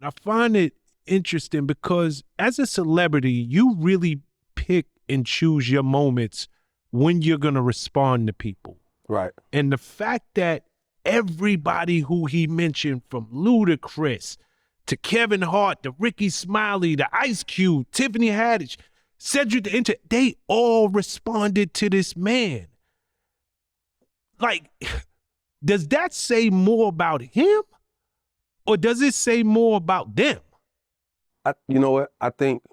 I find it interesting because as a celebrity, you really pick and choose your moments when you're going to respond to people. Right. And the fact that everybody who he mentioned, from Ludacris to Kevin Hart to Ricky Smiley to Ice Cube, Tiffany Haddish, Cedric the Inter, they all responded to this man. Like, does that say more about him or does it say more about them? You know what? I think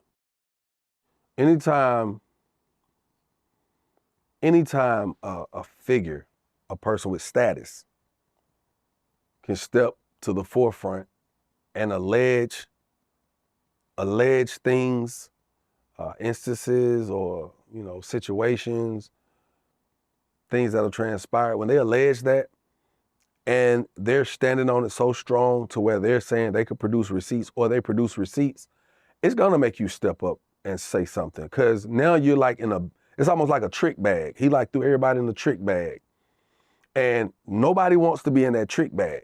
anytime a figure, a person with status, can step to the forefront and allege things, instances, or situations, things that have transpired, when they allege that and they're standing on it so strong to where they're saying they could produce receipts or they produce receipts, it's gonna make you step up and say something. Cause now you're like it's almost like a trick bag. He like threw everybody in the trick bag. And nobody wants to be in that trick bag.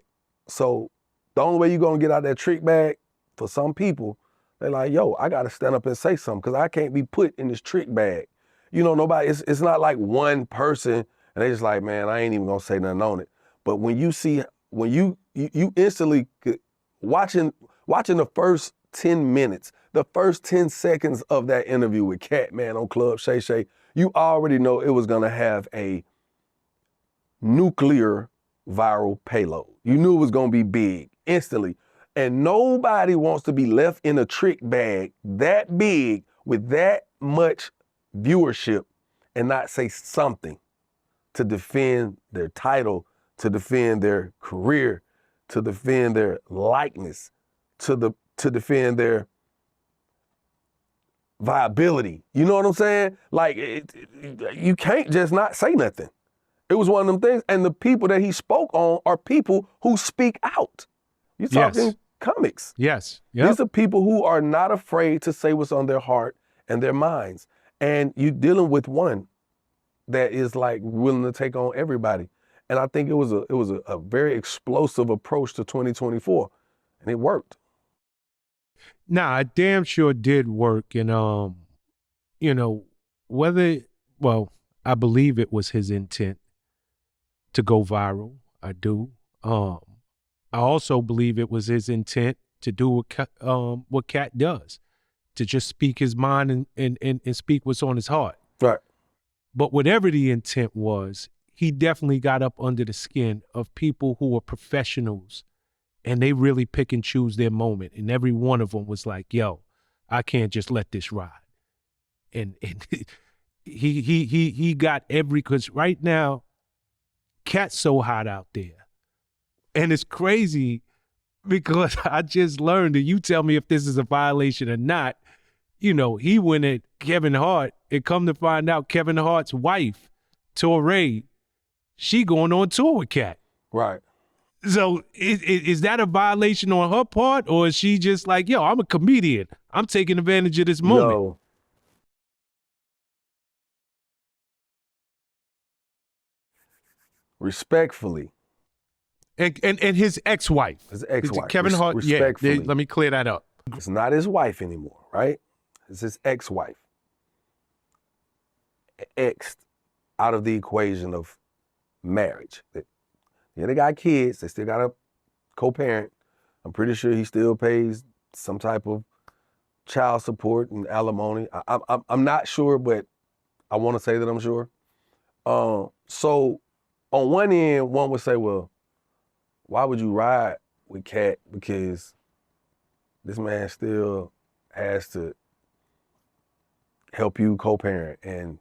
So the only way you're gonna get out that trick bag, for some people, they're like, yo, I gotta stand up and say something because I can't be put in this trick bag. Nobody, it's not like one person and they just like, man, I ain't even gonna say nothing on it. But when you instantly, watching the first 10 minutes, the first 10 seconds of that interview with Katt, man, on Club Shay Shay, you already know it was gonna have a nuclear viral payload. You knew it was gonna be big instantly. And nobody wants to be left in a trick bag that big with that much viewership and not say something to defend their title, to defend their career, to defend their likeness, to defend their viability. You know what I'm saying? Like, you can't just not say nothing. It was one of them things. And the people that he spoke on are people who speak out. You're talking comics. Yes. Yep. These are people who are not afraid to say what's on their heart and their minds. And you're dealing with one that is like willing to take on everybody. And I think it was a very explosive approach to 2024, and it worked. Nah, it damn sure did work. And I believe it was his intent to go viral. I do. I also believe it was his intent to do what Katt does, to just speak his mind and speak what's on his heart. Right. But whatever the intent was, he definitely got up under the skin of people who were professionals and they really pick and choose their moment. And every one of them was like, yo, I can't just let this ride. And he got because right now, Katt's so hot out there. And it's crazy because I just learned, and you tell me if this is a violation or not, he went at Kevin Hart and come to find out Kevin Hart's wife, Torrei, she going on tour with Katt. Right. So is that a violation on her part, or is she just like, yo, I'm a comedian, I'm taking advantage of this moment? No. Respectfully. And his ex-wife. His ex-wife. Kevin Hart, respectfully. let me clear that up. It's not his wife anymore, right? It's his ex-wife. X'd out of the equation of marriage. Yeah, they got kids. They still got a co-parent. I'm pretty sure he still pays some type of child support and alimony. I'm not sure, but I want to say that I'm sure. So on one end, one would say, well, why would you ride with Katt? Because this man still has to help you co-parent, and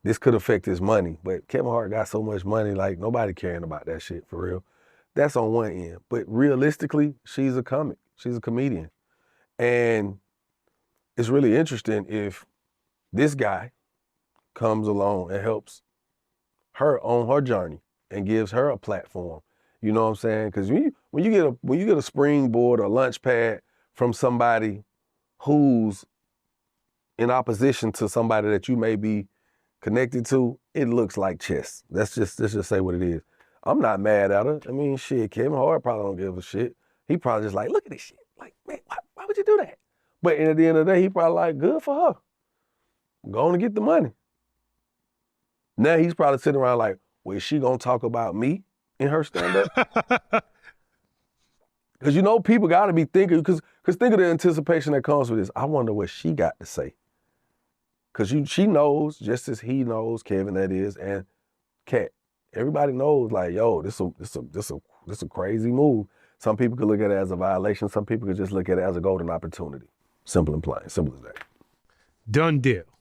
this could affect his money. But Kevin Hart got so much money, like nobody caring about that shit for real. That's on one end. But realistically, she's a comic. She's a comedian. And it's really interesting if this guy comes along and helps her on her journey and gives her a platform. You know what I'm saying? Because when you get a springboard or launch pad from somebody who's in opposition to somebody that you may be connected to, it looks like chess. Let's just say what it is. I'm not mad at her. I mean, shit, Kevin Hart probably don't give a shit. He probably just like, look at this shit. Like, man, why would you do that? But at the end of the day, he probably like, good for her. Go on and get the money. Now he's probably sitting around like, well, is she gonna talk about me in her stand-up? Because you know people gotta be thinking, because think of the anticipation that comes with this. I wonder what she got to say. Because she knows, just as he knows, Kevin that is, and Katt. Everybody knows, like, yo, this a crazy move. Some people could look at it as a violation. Some people could just look at it as a golden opportunity. Simple and plain. Simple as that. Done deal.